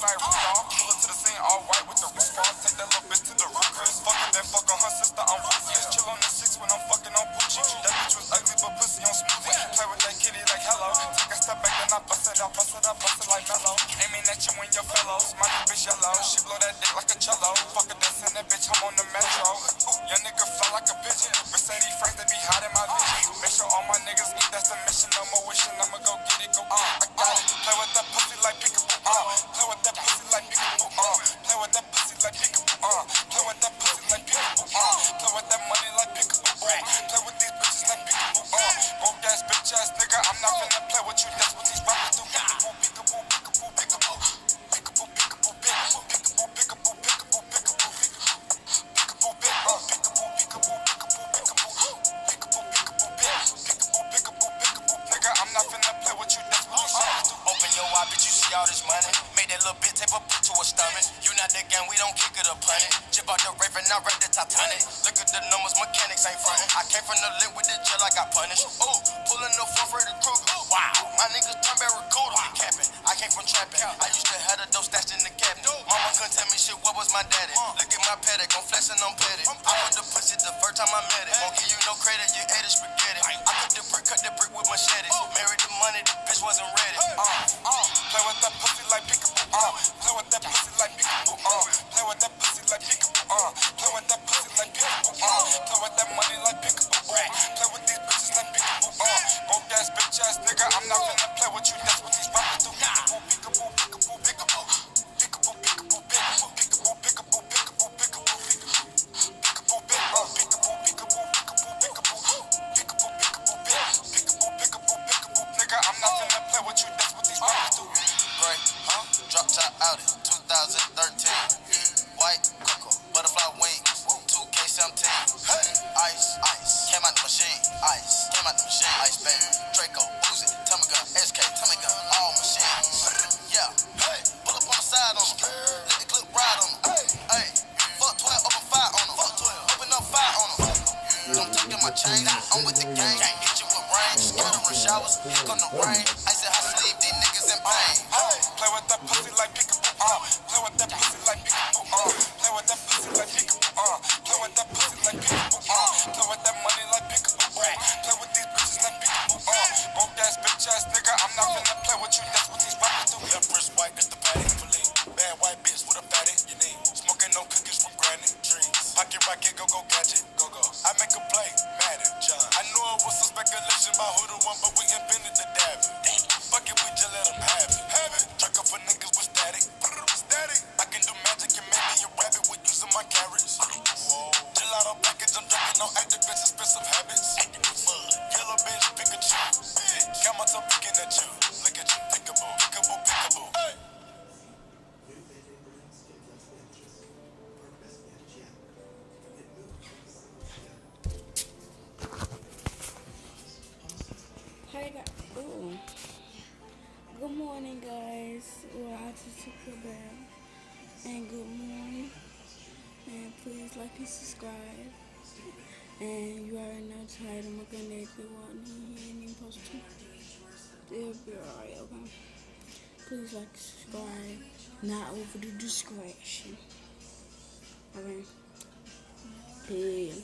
like Rudolph. Pull up to the scene all white with the roof off. Take that little bitch to the roof, Chris. Fuck her, then fuck on her sister, I'm ruthless. Chill on the six when I'm fucking on Gucci. That bitch was ugly, but pussy on smoothie. Play with that kitty like hello. Take a step back, then I bust it up, bust it up, bust it like mellow. Aiming at you and your fellows. My new bitch yellow. She blow that dick like a cello. Fuck her, dancing that bitch, I'm on the metro. Young nigga fly like a pigeon. Mercedes Franks, they be hot in my vision. Make sure all my niggas eat, that's the mission. No more wishing, I'ma go get it, go I got it. Play with that pussy like peekaboo, play with that pussy like peekaboo, play with that pussy like peekaboo, play with that pussy like peekaboo, play with that money like peekaboo, play with these bitches like peekaboo, broke ass bitch ass nigga, I'm not finna play with you, that's what these rappers do. Peekaboo, peekaboo, peekaboo, peekaboo, peekaboo, peekaboo, peekaboo, peekaboo, peekaboo, peekaboo, peekaboo, peekaboo, peekaboo, peekaboo, peekaboo, peekaboo, nigga, I'm not finna play with you, that's what these rappers do. Open your eye, bitch, you see all this money. Make that little bitch tape a bitch to a stomach. You not the gang, we don't kick it or punt it. Jib out the Raven, I rap the Titanic. Look at the numbers, mechanics ain't frontin'. I came from the lit with the jail, I got punished. Ooh, pulling the front for the crew. Wow, my niggas turn barracuda. We capping, I came from trapping. I used to have the dope stashed in the cabinet. Mama couldn't tell me shit, what was my daddy? Look at my paddock, I'm flexing on petty. I put the pussy the first time I met it. Won't give you no credit, you ate it spaghetti. I cut the brick with machetes. Married the money, the bitch wasn't ready. Play with that pussy like peekaboo, play with that pussy like peekaboo, play with that pussy like peekaboo, play with that pussy like peekaboo, play with that money like peekaboo, play with these bitches like peekaboo, broke ass bitch ass nigga, I'm not finna play with you, that's what these rappers do. Peekaboo, peekaboo, peekaboo, peekaboo, peekaboo, peekaboo, peekaboo, peekaboo, peekaboo, peekaboo, peekaboo, peekaboo, peekaboo, peekaboo, peekaboo, peekaboo, peekaboo, peekaboo, peekaboo, peekaboo, nigga, I'm not finna play with you, that's what these rappers do. Great, drop top out in 2013. White cocoa, butterfly wings, 2K17. Ice, came out the machine. Ice, came out the machine. Ice baby, Draco, Uzi, Tommy gun, SK, Tommy gun, all machines. Yeah, pull up on the side on them. Let the clip ride on them. Hey, fuck 12, open fire on them. Open up fire on them. I'm taking my chain, I'm with the gang. Hit you with rain, scattering showers, here come the rain. Ice and hot sleeve, these niggas in pain. Play with that pussy like peekaboo, play with that pussy like peekaboo, play with that pussy like peekaboo, play with that pussy like peekaboo, play with that money like peekaboo, play with these bitches like peekaboo, broke ass bitch ass nigga, I'm not finna play with you, that's what these rappers do. Left wrist white, that's the patty, police. Bad white bitch with a fatty, you need. Smoking no cookies from granny trees. Pocket rocket, go gadget, go. I make a play, Madden, John. I know it was some speculation about who the one, but we invented the dab. Fuck it, we just let them have it. Truck up for niggas with static. Static. I can do magic and make me a rabbit with using my carrots. Gelato package, I'm drinking no activist, expensive habits. Yellow bitch, Pikachu. Got my toe picking at you. Look at you, peekaboo, peekaboo, peekaboo. Hey guys, good morning guys, well I just took a bath, and good morning, and please like and subscribe, and you already know the title, I'm gonna make it one here and then post it, it'll be alright, okay, please like and subscribe, not over the discretion, okay, peace.